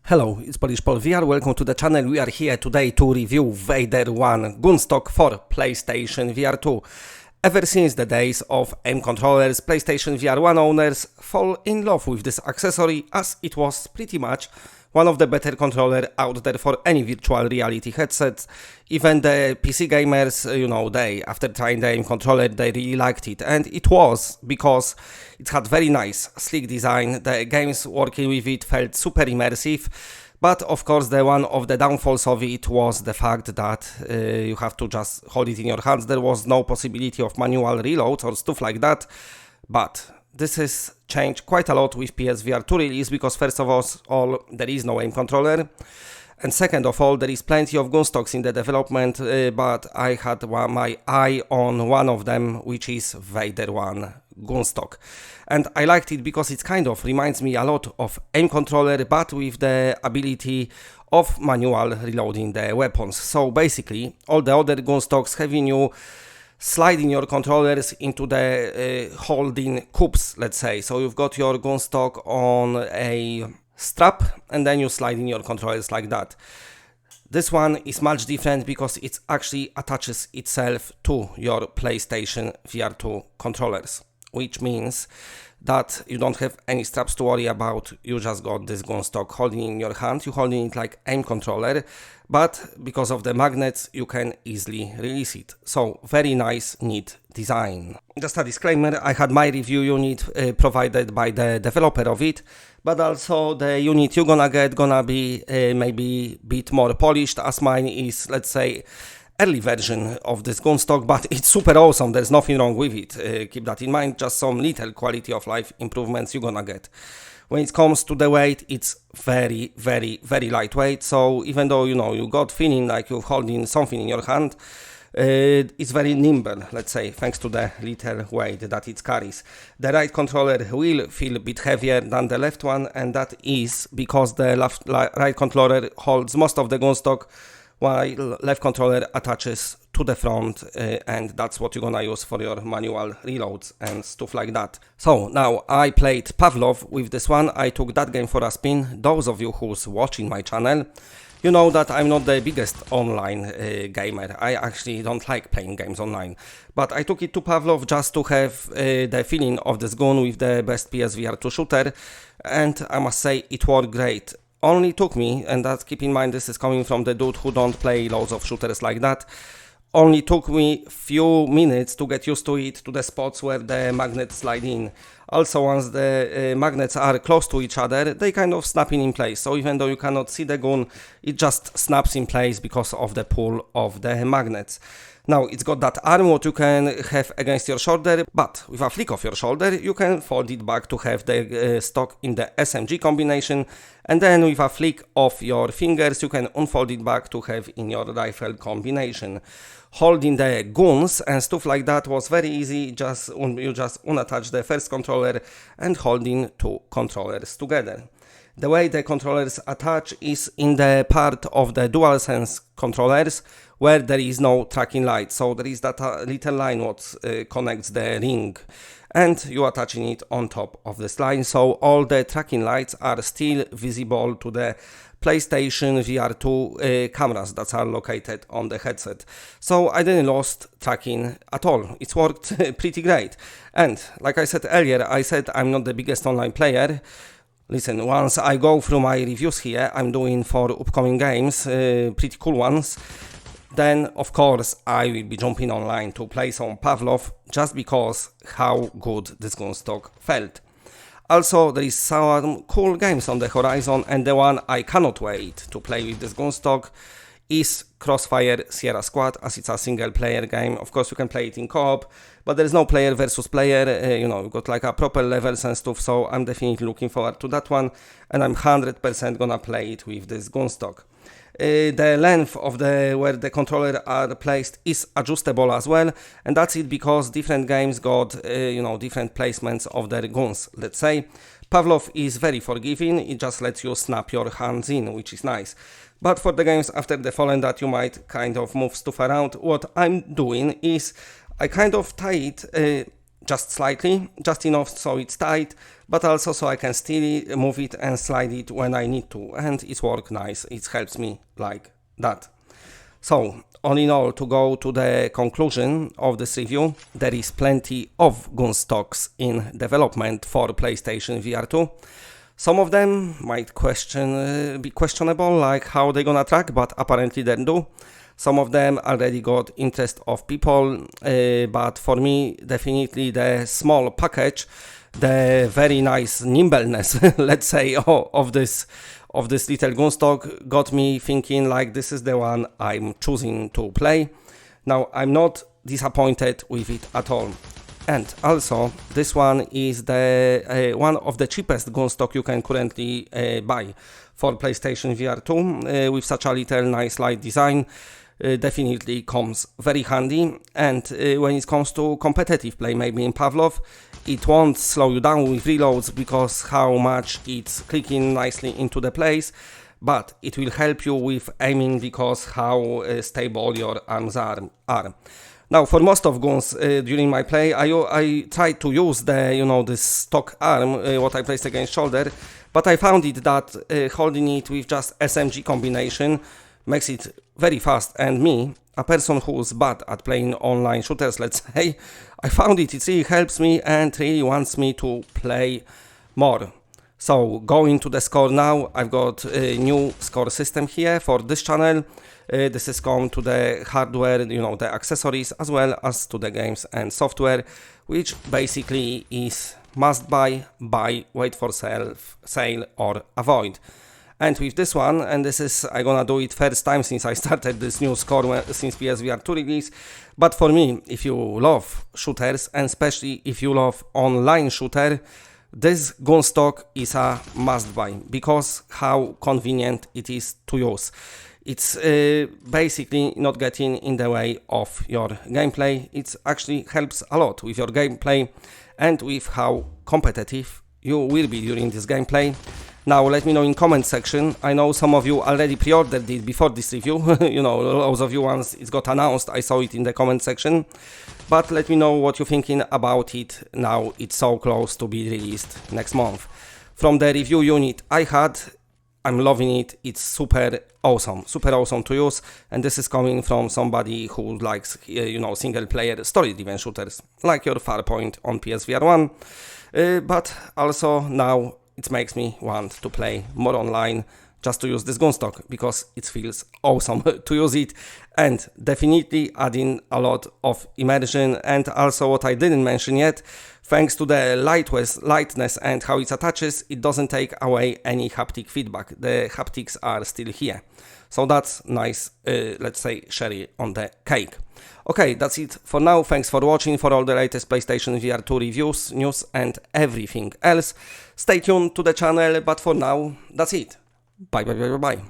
Hello, it's Polish Paul VR. Welcome to the channel. We are here today to review Vader One Gunstock for PlayStation VR2. Ever since the days of aim controllers, PlayStation VR1 owners fall in love with this accessory as it was pretty much one of the better controllers out there for any virtual reality headsets. Even the PC gamers, after trying the aim controller, they really liked it. And it was because it had very nice, sleek design. The games working with it felt super immersive. But of course, one of the downfalls of it was the fact that you have to just hold it in your hands. There was no possibility of manual reloads or stuff like that. But this has changed quite a lot with PSVR2 release because first of all, there is no aim controller. And second of all, there is plenty of Gunstocks in the development, but I had my eye on one of them, which is Vader One Gunstock. And I liked it because it kind of reminds me a lot of aim controller, but with the ability of manual reloading the weapons. So basically, all the other Gunstocks having you sliding your controllers into the holding cubes, let's say. So you've got your Gunstock on a strap and then you slide in your controllers like that. This one is much different because it actually attaches itself to your PlayStation VR2 controllers, which means that you don't have any straps to worry about. You just got this Gunstock holding in your hand. You're holding it like aim controller, but because of the magnets, you can easily release it. So very nice, neat design. Just a disclaimer, I had my review unit provided by the developer of it, but also the unit you're gonna get gonna be maybe a bit more polished, as mine is, let's say, early version of this Gunstock, but it's super awesome. There's nothing wrong with it. Keep that in mind. Just some little quality of life improvements you're gonna get. When it comes to the weight, it's very, very, very lightweight. So even though you got feeling like you're holding something in your hand, it's very nimble, let's say, thanks to the little weight that it carries. The right controller will feel a bit heavier than the left one, and that is because the right controller holds most of the Gunstock, while left controller attaches to the front, and that's what you're gonna use for your manual reloads and stuff like that. So now I played Pavlov with this one. I took that game for a spin. Those of you who's watching my channel, you know that I'm not the biggest online gamer. I actually don't like playing games online. But I took it to Pavlov just to have the feeling of this gun with the best PSVR2 shooter, and I must say it worked great. Only took me, and that, keep in mind, this is coming from the dude who don't play loads of shooters like that, only took me few minutes to get used to it, to the spots where the magnets slide in. Also, once the magnets are close to each other, they kind of snap in place. So even though you cannot see the gun, it just snaps in place because of the pull of the magnets. Now, it's got that arm what you can have against your shoulder, but with a flick of your shoulder, you can fold it back to have the stock in the SMG combination, and then with a flick of your fingers, you can unfold it back to have in your rifle combination. Holding the guns and stuff like that was very easy. You just unattach the first controller and holding two controllers together. The way the controllers attach is in the part of the DualSense controllers where there is no tracking light. So there is that little line what connects the ring, and you attaching it on top of this line. So all the tracking lights are still visible to the PlayStation VR2 cameras that are located on the headset. So I didn't lost tracking at all. It's worked pretty great. And like I said earlier, I said I'm not the biggest online player. Listen, once I go through my reviews here, I'm doing for upcoming games, pretty cool ones, then of course I will be jumping online to play some Pavlov just because how good this Gunstock felt. Also, there is some cool games on the horizon, and the one I cannot wait to play with this Gunstock is Crossfire Sierra Squad, as it's a single player game. Of course you can play it in co-op, but there is no player versus player, you've got like a proper levels and stuff, so I'm definitely looking forward to that one, and I'm 100% gonna play it with this Gunstock. The length of where the controller are placed is adjustable as well, and that's it because different games got different placements of their guns. Let's say Pavlov is very forgiving, it just lets you snap your hands in, which is nice. But for the games after the Fallen that you might kind of move stuff around, what I'm doing is I kind of tie it just slightly, just enough so it's tight, but also so I can still move it and slide it when I need to, and it works nice. It helps me like that. So, all in all, to go to the conclusion of this review, there is plenty of Gunstocks in development for PlayStation VR2. Some of them might be questionable, like how they're gonna track, but apparently they do. Some of them already got interest of people, but for me, definitely the small package, the very nice nimbleness, let's say, of this little Gunstock got me thinking like this is the one I'm choosing to play. Now, I'm not disappointed with it at all. And also, this one is the one of the cheapest Gunstock you can currently buy for PlayStation VR2 with such a little nice light design. Definitely comes very handy, and when it comes to competitive play, maybe in Pavlov, it won't slow you down with reloads because how much it's clicking nicely into the place, but it will help you with aiming because how stable your arms are. Now, for most of guns during my play, I tried to use the this stock arm, what I placed against shoulder, but I found it that holding it with just SMG combination makes it very fast, and me, a person who's bad at playing online shooters, let's say, I found it really helps me and really wants me to play more. So going to the score now, I've got a new score system here for this channel. This is come to the hardware, the accessories, as well as to the games and software, which basically is must buy, wait for sale or avoid. And with this one, and this is, I'm gonna do it first time since I started this new score since PSVR2 release, but for me, if you love shooters, and especially if you love online shooter, this Gunstock is a must buy, because how convenient it is to use. It's basically not getting in the way of your gameplay. It actually helps a lot with your gameplay and with how competitive you will be during this gameplay. Now, let me know in comment section. I know some of you already pre-ordered it before this review. Those of you once it got announced, I saw it in the comment section. But let me know what you're thinking about it now it's so close to be released next month. From the review unit I had, I'm loving it. It's super awesome to use. And this is coming from somebody who likes, single player story-driven shooters, like your Farpoint on PSVR1. But also now, it makes me want to play more online just to use this Gunstock because it feels awesome to use it, and definitely adding a lot of immersion. And also what I didn't mention yet, thanks to the lightness and how it attaches, it doesn't take away any haptic feedback. The haptics are still here. So that's nice, let's say, cherry on the cake. Okay, that's it for now. Thanks for watching. For all the latest PlayStation VR2 reviews, news and everything else, stay tuned to the channel. But for now, that's it. Bye.